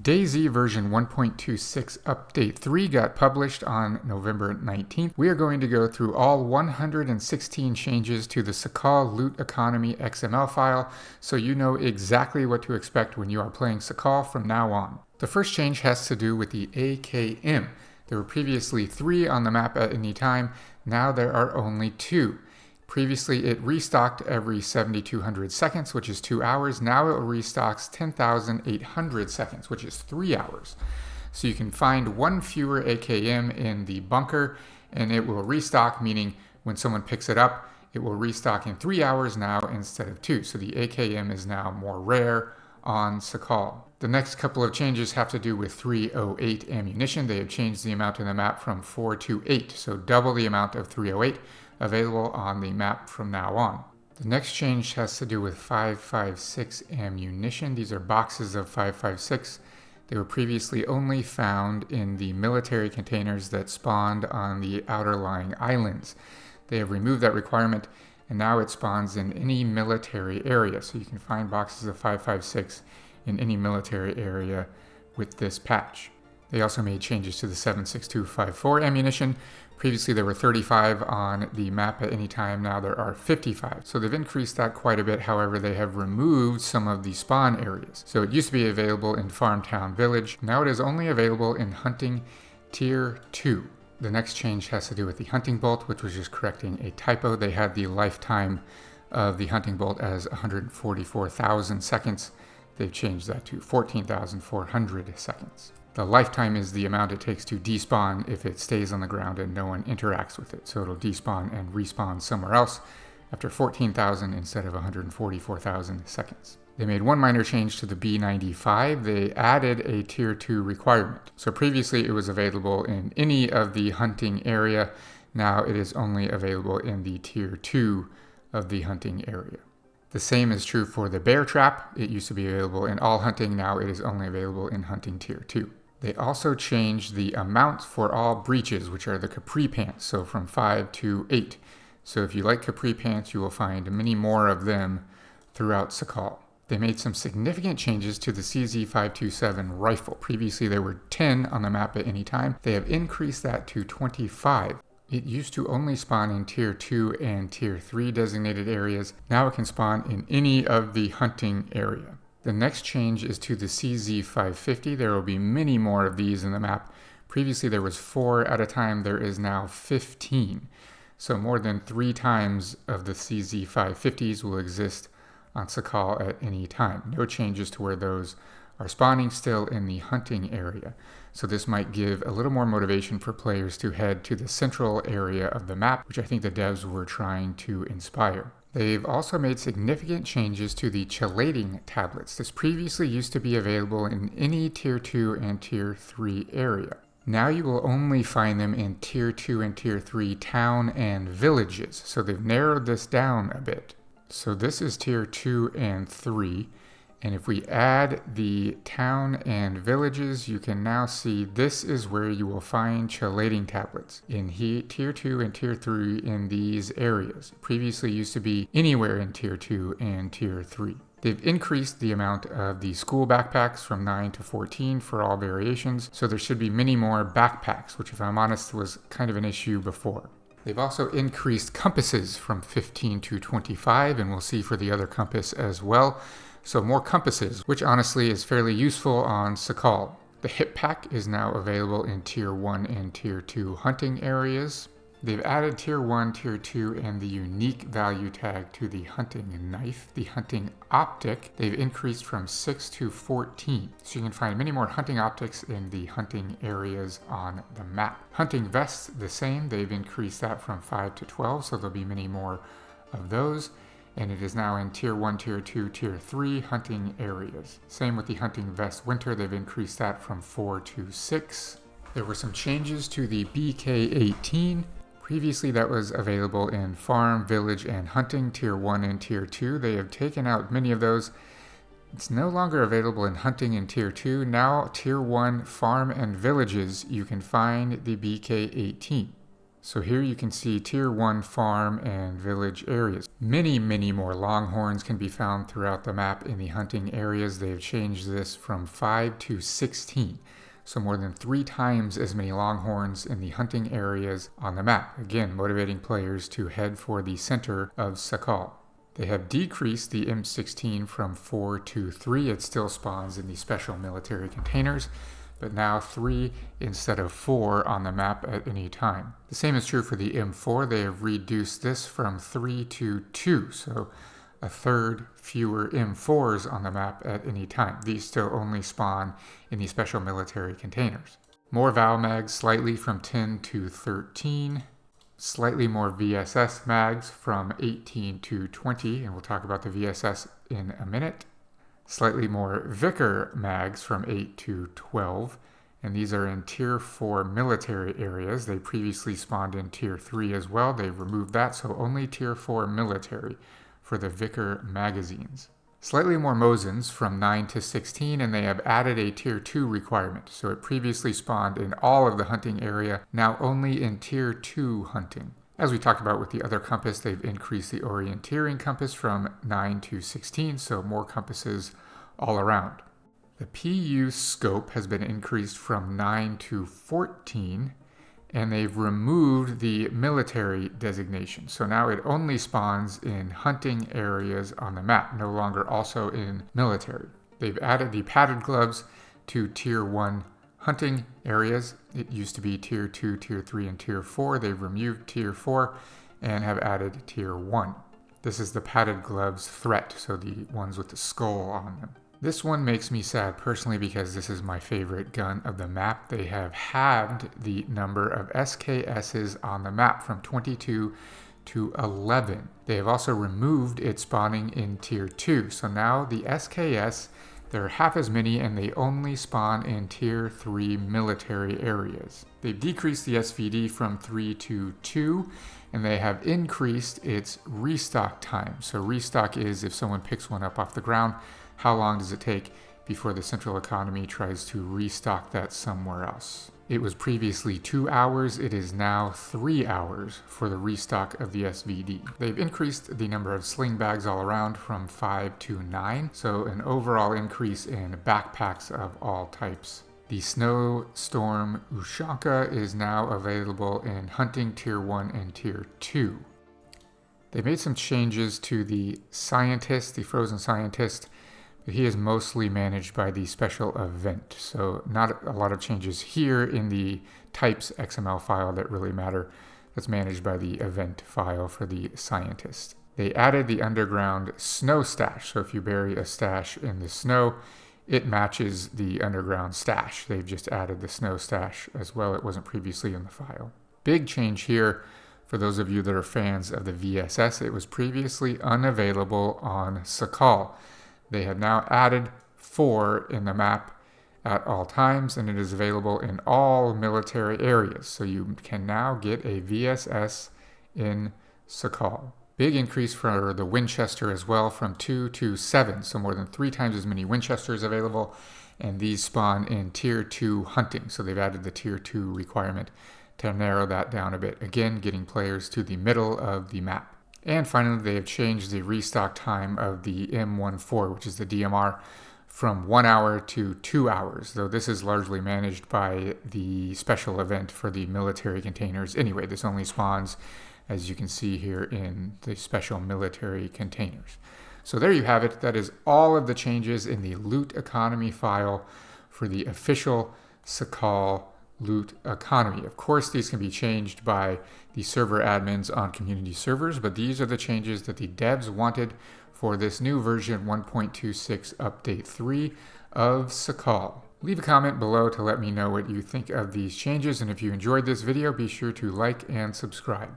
Dayz version 1.26 update 3 got published on November 19th. We are going to go through all 116 changes to the Sakhal Loot Economy XML file so you know exactly what to expect when you are playing Sakhal from now on. The first change has to do with the AKM. There were previously 3 on the map at any time. Now there are only 2. Previously, it restocked every 7,200 seconds, which is 2 hours. Now it restocks 10,800 seconds, which is 3 hours. So you can find 1 fewer AKM in the bunker, and it will restock, meaning when someone picks it up, it will restock in 3 hours now instead of 2. So the AKM is now more rare on Sakhal. The next couple of changes have to do with 308 ammunition. They have changed the amount in the map from 4 to 8, so double the amount of 308 available on the map from now on. The next change has to do with 5.56 ammunition. These are boxes of 5.56. They were previously only found in the military containers that spawned on the outer lying islands. They have removed that requirement, and now it spawns in any military area. So you can find boxes of 5.56 in any military area with this patch. They also made changes to the 7.6254 ammunition. Previously there were 35 on the map at any time, now there are 55. So they've increased that quite a bit, however they have removed some of the spawn areas. So it used to be available in Farmtown Village, now it is only available in Hunting Tier 2. The next change has to do with the hunting bolt, which was just correcting a typo. They had the lifetime of the hunting bolt as 144,000 seconds. They've changed that to 14,400 seconds. The lifetime is the amount it takes to despawn if it stays on the ground and no one interacts with it. So it'll despawn and respawn somewhere else after 14,000 instead of 144,000 seconds. They made one minor change to the B95. They added a Tier 2 requirement. So previously it was available in any of the hunting area. Now it is only available in the Tier 2 of the hunting area. The same is true for the bear trap. It used to be available in all hunting. Now it is only available in hunting Tier 2. They also changed the amount for all breaches, which are the capri pants, so from 5 to 8. So if you like capri pants, you will find many more of them throughout Sakhal. They made some significant changes to the CZ527 rifle. Previously there were 10 on the map at any time. They have increased that to 25. It used to only spawn in Tier 2 and Tier 3 designated areas. Now it can spawn in any of the hunting area. The next change is to the CZ550. There will be many more of these in the map. Previously there was 4 at a time. There is now 15. So more than 3 times of the CZ550s will exist on Sakhal at any time. No changes to where those are spawning, still in the hunting area. So this might give a little more motivation for players to head to the central area of the map, which I think the devs were trying to inspire. They've also made significant changes to the chelating tablets. This previously used to be available in any Tier 2 and Tier 3 area. Now you will only find them in Tier 2 and Tier 3 town and villages. So they've narrowed this down a bit. So this is Tier 2 and 3. And if we add the town and villages, you can now see this is where you will find chelating tablets in Tier 2 and Tier 3 in these areas. Previously used to be anywhere in Tier 2 and Tier 3. They've increased the amount of the school backpacks from 9 to 14 for all variations, so there should be many more backpacks, which if I'm honest was kind of an issue before. They've also increased compasses from 15 to 25, and we'll see for the other compass as well. So more compasses, which honestly is fairly useful on Sakhal. The hip pack is now available in Tier 1 and Tier 2 hunting areas. They've added Tier 1, Tier 2, and the unique value tag to the hunting knife. The hunting optic, they've increased from 6 to 14. So you can find many more hunting optics in the hunting areas on the map. Hunting vests, the same. They've increased that from 5 to 12, so there'll be many more of those. And it is now in Tier 1, Tier 2, Tier 3 hunting areas. Same with the hunting vest winter. They've increased that from 4 to 6. There were some changes to the BK18. Previously that was available in farm, village, and hunting, Tier 1 and Tier 2. They have taken out many of those. It's no longer available in hunting in Tier 2. Now Tier 1 farm and villages, you can find the BK18. So here you can see Tier 1 farm and village areas. Many more longhorns can be found throughout the map in the hunting areas. They've changed this from 5 to 16. So more than 3 times as many longhorns in the hunting areas on the map. Again, motivating players to head for the center of Sakhal. They have decreased the M16 from 4 to 3. It still spawns in the special military containers, but now 3 instead of 4 on the map at any time. The same is true for the M4. They have reduced this from 3 to 2, so a third fewer M4s on the map at any time. These still only spawn in the special military containers. More Val mags slightly from 10 to 13. Slightly more VSS mags from 18 to 20, and we'll talk about the VSS in a minute. Slightly more Vicar mags from 8 to 12, and these are in Tier 4 military areas. They previously spawned in Tier 3 as well. They've removed that, so only Tier 4 military for the Vicar magazines. Slightly more Mosins from 9 to 16, and they have added a Tier 2 requirement. So it previously spawned in all of the hunting area, now only in Tier 2 hunting. As we talked about with the other compass, they've increased the orienteering compass from 9 to 16, so more compasses all around. The PU scope has been increased from 9 to 14, and they've removed the military designation. So now it only spawns in hunting areas on the map, no longer also in military. They've added the padded gloves to Tier 1 hunting areas. It used to be Tier 2, Tier 3, and Tier 4. They've removed Tier 4 and have added Tier 1. This is the padded gloves threat, so the ones with the skull on them. This one makes me sad personally because this is my favorite gun of the map. They have halved the number of SKSs on the map from 22 to 11. They have also removed its spawning in Tier 2. So now the SKS, there are half as many, and they only spawn in Tier 3 military areas. They've decreased the SVD from 3 to 2, and they have increased its restock time. So restock is if someone picks one up off the ground, how long does it take before the central economy tries to restock that somewhere else? It was previously 2 hours, it is now 3 hours for the restock of the SVD. They've increased the number of sling bags all around from 5 to 9, so an overall increase in backpacks of all types. The Snowstorm Ushanka is now available in hunting Tier 1 and Tier 2. They made some changes to the Scientist, the Frozen Scientist, but he is mostly managed by the special event. So not a lot of changes here in the types XML file that really matter. That's managed by the event file for the Scientist. They added the underground snow stash. So if you bury a stash in the snow, it matches the underground stash. They've just added the snow stash as well. It wasn't previously in the file. Big change here for those of you that are fans of the VSS. It was previously unavailable on Sakhal. They have now added 4 in the map at all times, and it is available in all military areas. So you can now get a VSS in Sakhal. Big increase for the Winchester as well, from 2 to 7, so more than 3 times as many Winchesters available, and these spawn in Tier 2 hunting. So they've added the Tier 2 requirement to narrow that down a bit. Again, getting players to the middle of the map. And finally, they have changed the restock time of the M14, which is the DMR, from 1 hour to 2 hours, though this is largely managed by the special event for the military containers. Anyway, this only spawns, as you can see here, in the special military containers. So there you have it. That is all of the changes in the loot economy file for the official Sakhal loot economy. Of course, these can be changed by the server admins on community servers, but these are the changes that the devs wanted for this new version 1.26 update 3 of Sakhal. Leave a comment below to let me know what you think of these changes, and if you enjoyed this video, be sure to like and subscribe.